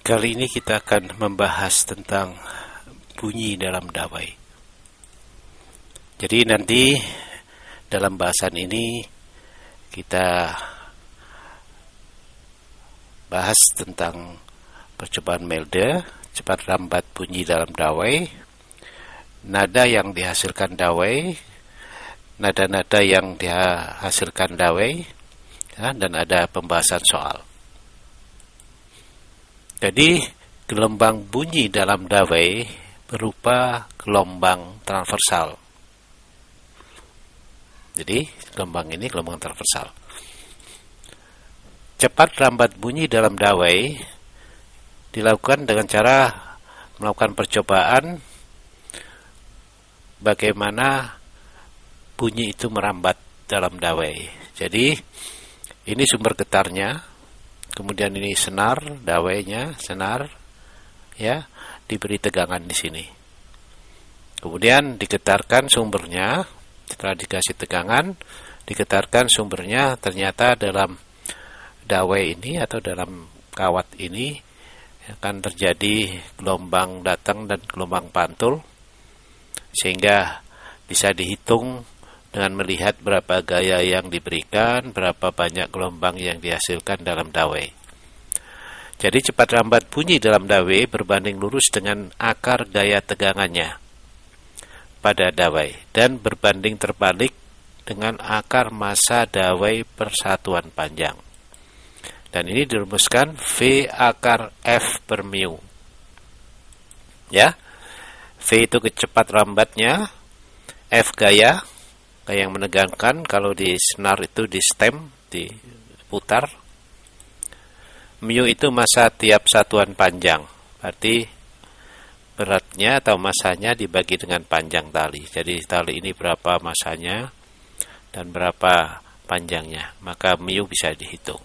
Kali ini kita akan membahas tentang bunyi dalam dawai. Jadi nanti dalam bahasan ini kita bahas tentang percobaan Melde, cepat lambat bunyi dalam dawai, nada yang dihasilkan dawai, nada-nada yang dihasilkan dawai, ya, dan ada pembahasan soal. Jadi gelombang bunyi dalam dawai berupa gelombang transversal. Jadi gelombang ini gelombang transversal. Cepat lambat bunyi dalam dawai dilakukan dengan cara melakukan percobaan bagaimana bunyi itu merambat dalam dawai. Jadi ini sumber getarnya. Kemudian ini senar, dawainya, senar, ya, diberi tegangan di sini. Kemudian digetarkan sumbernya, setelah dikasih tegangan, digetarkan sumbernya, ternyata dalam dawai ini atau dalam kawat ini akan terjadi gelombang datang dan gelombang pantul, sehingga bisa dihitung dengan melihat berapa gaya yang diberikan, berapa banyak gelombang yang dihasilkan dalam dawai. Jadi cepat lambat bunyi dalam dawai berbanding lurus dengan akar gaya tegangannya pada dawai dan berbanding terbalik dengan akar massa dawai persatuan panjang. Dan ini dirumuskan V akar F per mu. Ya, V itu kecepat lambatnya, F gaya yang menegangkan, kalau di senar itu di stem, diputar. Mu itu massa tiap satuan panjang, berarti beratnya atau massanya dibagi dengan panjang tali. Jadi tali ini berapa massanya dan berapa panjangnya, maka mu bisa dihitung.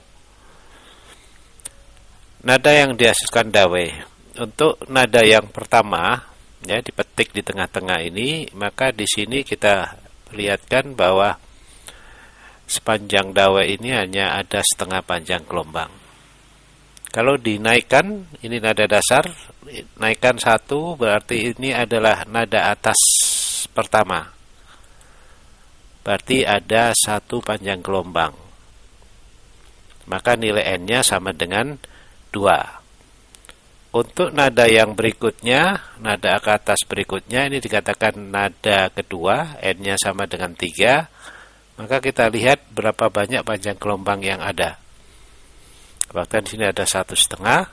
Nada yang dihasilkan dawai. Untuk nada yang pertama, ya, dipetik di tengah-tengah ini, maka di sini kita lihatkan bahwa sepanjang dawai ini hanya ada setengah panjang gelombang. Kalau dinaikkan, ini nada dasar, naikkan satu, berarti ini adalah nada atas pertama. Berarti ada satu panjang gelombang. Maka nilai N-nya sama dengan 2. Untuk nada yang berikutnya, nada ke atas berikutnya, ini dikatakan nada kedua, N-nya sama dengan 3, maka kita lihat berapa banyak panjang gelombang yang ada. Bahkan di sini ada 1,5.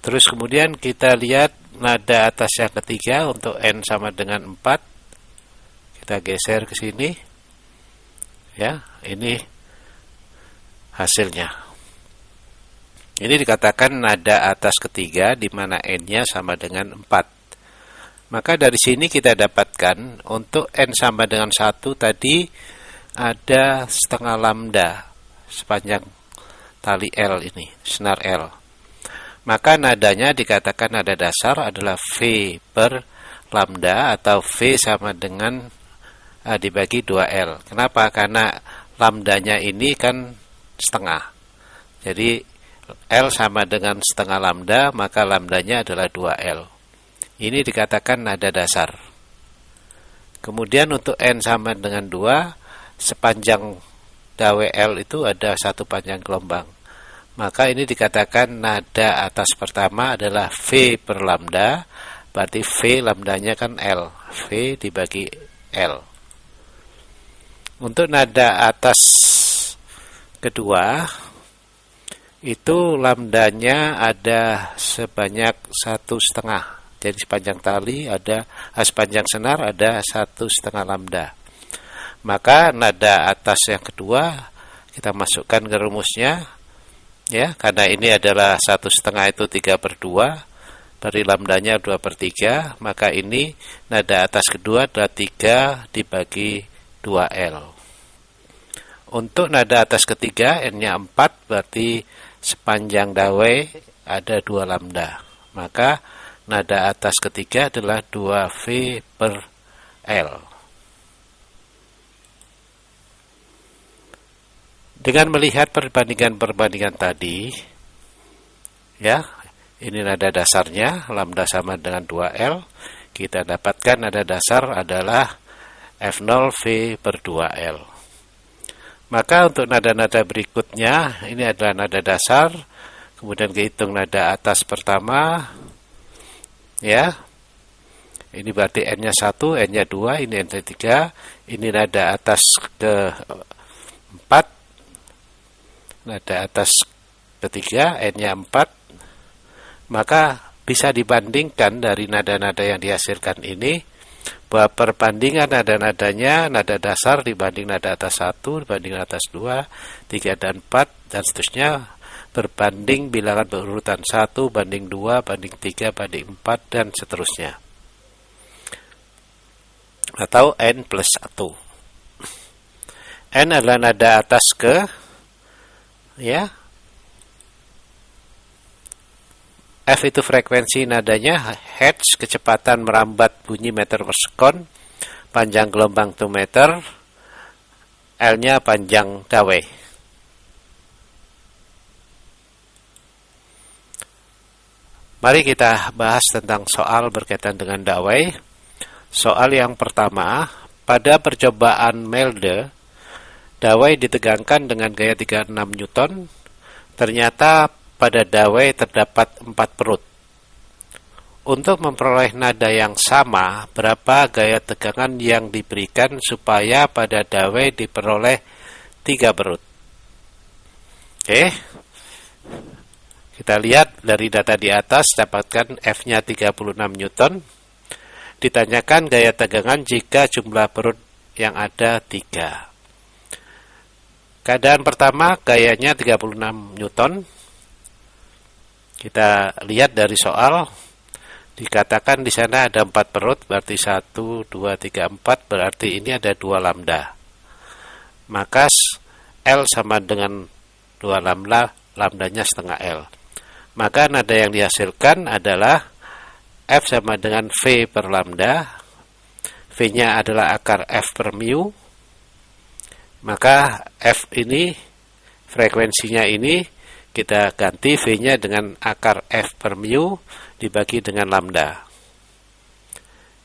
Terus kemudian kita lihat nada atas yang ketiga, untuk N sama dengan 4, kita geser ke sini, ya, ini hasilnya. Ini dikatakan nada atas ketiga, di mana N-nya sama dengan 4. Maka dari sini kita dapatkan untuk N sama dengan 1 tadi ada setengah lambda sepanjang tali L ini, senar L. Maka nadanya dikatakan nada dasar adalah V per lambda atau V sama dengan dibagi 2L. Kenapa? Karena lambdanya ini kan setengah. Jadi L sama dengan setengah lambda, maka lambdanya adalah 2L. Ini dikatakan nada dasar. Kemudian untuk N sama dengan 2, sepanjang dawai L itu ada satu panjang gelombang. Maka ini dikatakan nada atas pertama adalah V per lambda, berarti V lambdanya kan L. V dibagi L. Untuk nada atas kedua, itu lambdanya ada sebanyak 1,5. Jadi sepanjang tali ada, sepanjang senar ada 1,5 lambda. Maka nada atas yang kedua kita masukkan ke rumusnya, ya, karena ini adalah 1,5 itu 3/2, dari lambdanya 2/3, maka ini nada atas kedua adalah 3 dibagi 2L. Untuk nada atas ketiga N-nya 4, berarti sepanjang dawai ada 2 lambda. Maka nada atas ketiga adalah 2V per L. Dengan melihat perbandingan-perbandingan tadi, ya, Ini nada dasarnya, lambda sama dengan 2L. Kita dapatkan nada dasar adalah F0 V per 2L. Maka untuk nada-nada berikutnya, ini adalah nada dasar, kemudian kehitung nada atas pertama, ya. Ini berarti N-nya 1, N-nya 2, ini N-nya 3, ini nada atas ke 4, nada atas ketiga, N-nya 4, maka bisa dibandingkan dari nada-nada yang dihasilkan ini, bahwa perbandingan nada-nadanya, nada dasar dibanding nada atas 1, dibanding atas 2, 3 dan 4, dan seterusnya, berbanding bilangan berurutan 1, banding 2, banding 3, banding 4, dan seterusnya. Atau N plus 1. N adalah nada atas ke, ya, F itu frekuensi nadanya, hertz, kecepatan merambat bunyi meter per sekon, panjang gelombang 2 meter, L-nya panjang dawai. Mari kita bahas tentang soal berkaitan dengan dawai. Soal yang pertama, pada percobaan Melde, dawai ditegangkan dengan gaya 36 Newton. Ternyata pada dawai terdapat 4 perut. Untuk memperoleh nada yang sama, berapa gaya tegangan yang diberikan supaya pada dawai diperoleh 3 perut? Oke. Kita lihat dari data di atas, dapatkan F-nya 36 Newton. Ditanyakan gaya tegangan jika jumlah perut yang ada 3. Keadaan pertama, gayanya 36 Newton. Kita lihat dari soal, dikatakan di sana ada 4 perut, berarti 1, 2, 3, 4, berarti ini ada 2 lambda. Maka L sama dengan 2 lambda, lambdanya setengah L. Maka nada yang dihasilkan adalah F sama dengan V per lambda. V-nya adalah akar F per mu. Maka F ini, frekuensinya ini, kita ganti V-nya dengan akar F per mu dibagi dengan lambda.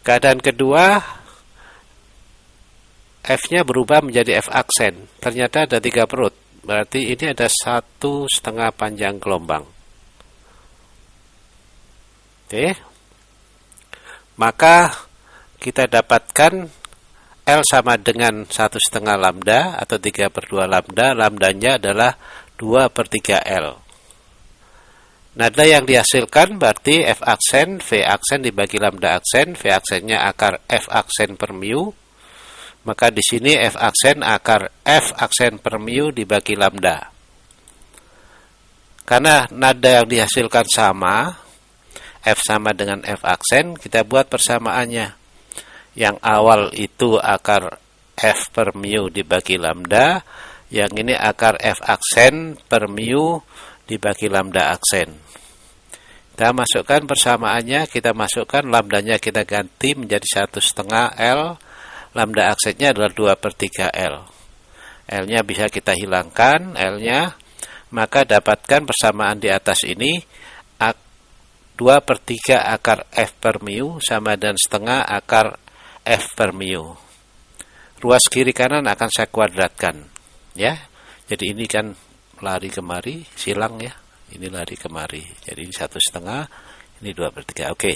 Keadaan kedua, F-nya berubah menjadi F aksen. Ternyata ada 3 perut. Berarti ini ada 1,5 panjang gelombang. Oke. Maka kita dapatkan L sama dengan 1,5 lambda atau 3 per 2 lambda. Lambdanya adalah 2 per 3 L. Nada yang dihasilkan berarti F aksen, V aksen dibagi lambda aksen. V aksennya akar F aksen per mu. Maka di sini F aksen akar F aksen per mu dibagi lambda. Karena nada yang dihasilkan sama, F sama dengan F aksen, kita buat persamaannya. Yang awal itu akar F per mu dibagi lambda, yang ini akar F aksen per mu dibagi lambda aksen. Kita masukkan persamaannya, kita masukkan lambdanya, kita ganti menjadi 1,5 L, lambda aksennya adalah 2 per 3 L. L-nya bisa kita hilangkan, L-nya, maka dapatkan persamaan di atas ini, 2 per 3 akar F per mu sama dan setengah akar F per mu. Ruas kiri kanan akan saya kuadratkan. Ya, jadi ini kan lari kemari, silang ya. Ini lari kemari. Jadi ini 1,5, ini 2 per 3. Oke.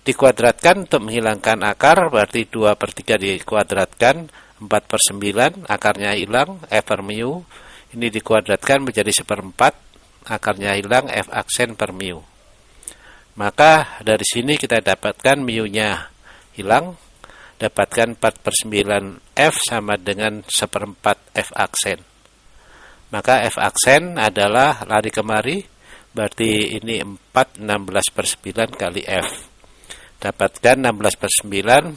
Dikuadratkan untuk menghilangkan akar, berarti 2 per 3 dikuadratkan, 4 per 9, akarnya hilang, F per mu. Ini dikuadratkan menjadi 1/4. Akarnya hilang, F aksen per mu. Maka dari sini kita dapatkan mu-nya hilang, dapatkan 4 per 9 F sama dengan 1/4 F aksen. Maka F aksen adalah lari kemari, berarti ini 4, 16 per 9 kali F. Dapatkan 16 per 9,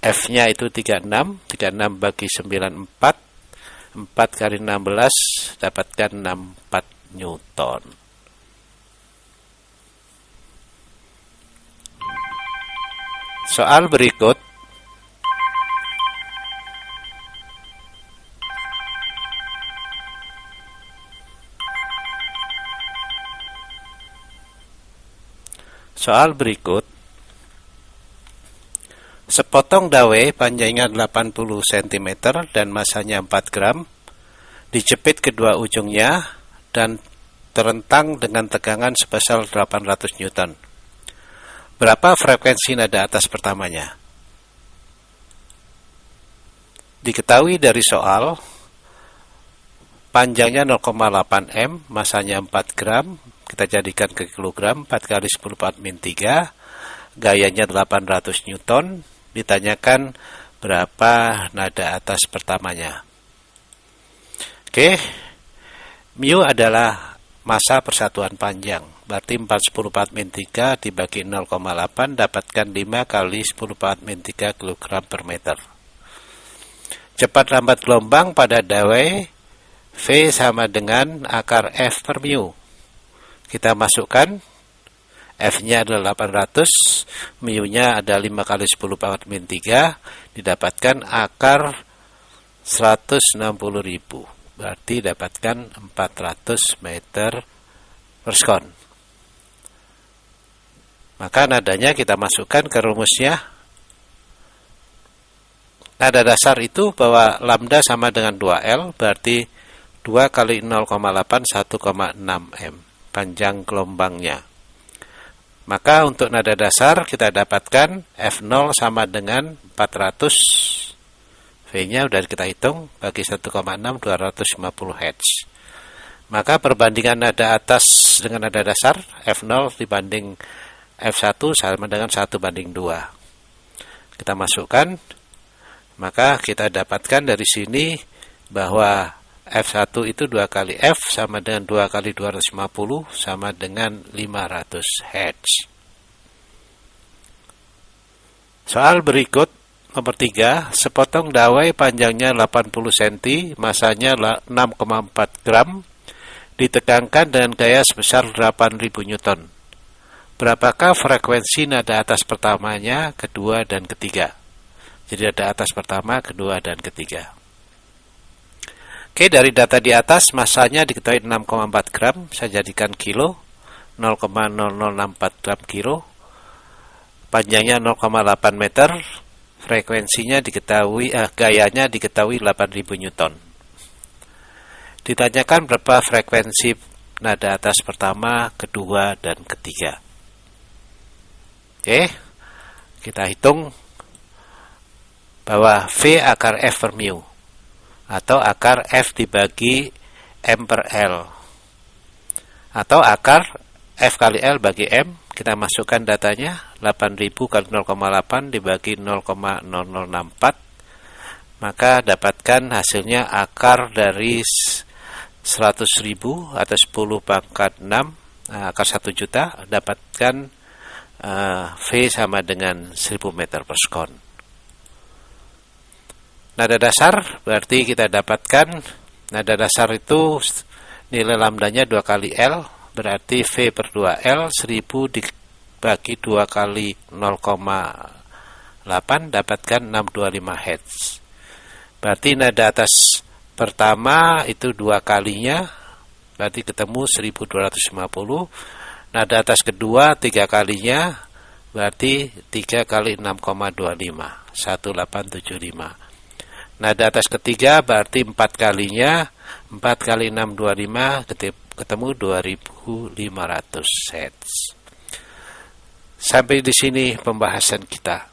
F-nya itu 36, 36 bagi 9, 4, 4 kali 16, dapatkan 64 Newton. Soal berikut, Soal berikut, sepotong dawai panjangnya 80 cm dan masanya 4 gram, dijepit kedua ujungnya dan terentang dengan tegangan sebesar 800 Newton. Berapa frekuensi nada atas pertamanya? Diketahui dari soal, panjangnya 0,8 m, masanya 4 gram, kita jadikan ke kilogram, 4 kali 10 4 min 3, gayanya 800 Newton, ditanyakan berapa nada atas pertamanya. Oke, mu adalah massa persatuan panjang, berarti 4 10 4 min 3 dibagi 0,8 dapatkan 5 kali 10 4 min 3 kg per meter. Cepat lambat gelombang pada dawai V sama dengan akar F per mu. Kita masukkan, F-nya adalah 800, mu-nya ada 5 kali 10 4 min 3, didapatkan akar 160.000. Berarti dapatkan 400 meter per sekon. Maka nadanya kita masukkan ke rumusnya. Nada dasar itu bahwa lambda sama dengan 2L, berarti 2 kali 0,8 1,6 m panjang gelombangnya. Maka untuk nada dasar kita dapatkan F0 sama dengan 400, V-nya sudah kita hitung, bagi 1,6 250 Hz. Maka perbandingan nada atas dengan nada dasar, F0 dibanding F1 sama dengan 1 banding 2. Kita masukkan, maka kita dapatkan dari sini bahwa F1 itu 2 kali F sama dengan 2 kali 250 sama dengan 500 Hz. Soal berikut, nomor 3, sepotong dawai panjangnya 80 cm, masanya 6,4 gram, ditegangkan dengan gaya sebesar 8000 Newton. Berapakah frekuensi nada atas pertamanya, kedua, dan ketiga? Jadi ada atas pertama, kedua, dan ketiga. Oke, dari data di atas, masanya diketahui 6,4 gram, saya jadikan kilo, 0,0064 gram kilo, panjangnya 0,8 meter, frekuensinya diketahui, gayanya diketahui 8000 Newton. Ditanyakan berapa frekuensi nada atas pertama, kedua, dan ketiga. Oke, kita hitung bahwa V akar F per mu atau akar F dibagi M per L atau akar F kali L bagi M. Kita masukkan datanya, 8000 kali 0,8 dibagi 0,0064, maka dapatkan hasilnya akar dari 100.000 atau 10 pangkat 6, akar 1 juta, dapatkan V sama dengan 1000 meter per sekon. Nada dasar berarti kita dapatkan nada dasar itu nilai lambdanya 2 kali L, berarti V per 2L 1000 dibagi 2 kali 0,8 dapatkan 625 Hz. Berarti nada atas pertama itu 2 kalinya, berarti ketemu 1250. Nada atas kedua 3 kalinya, berarti 3 kali 6,25 1875. Nada atas ketiga berarti 4 kalinya, 4 kali 625 ketemu 2500 Hz. Sampai di sini pembahasan kita.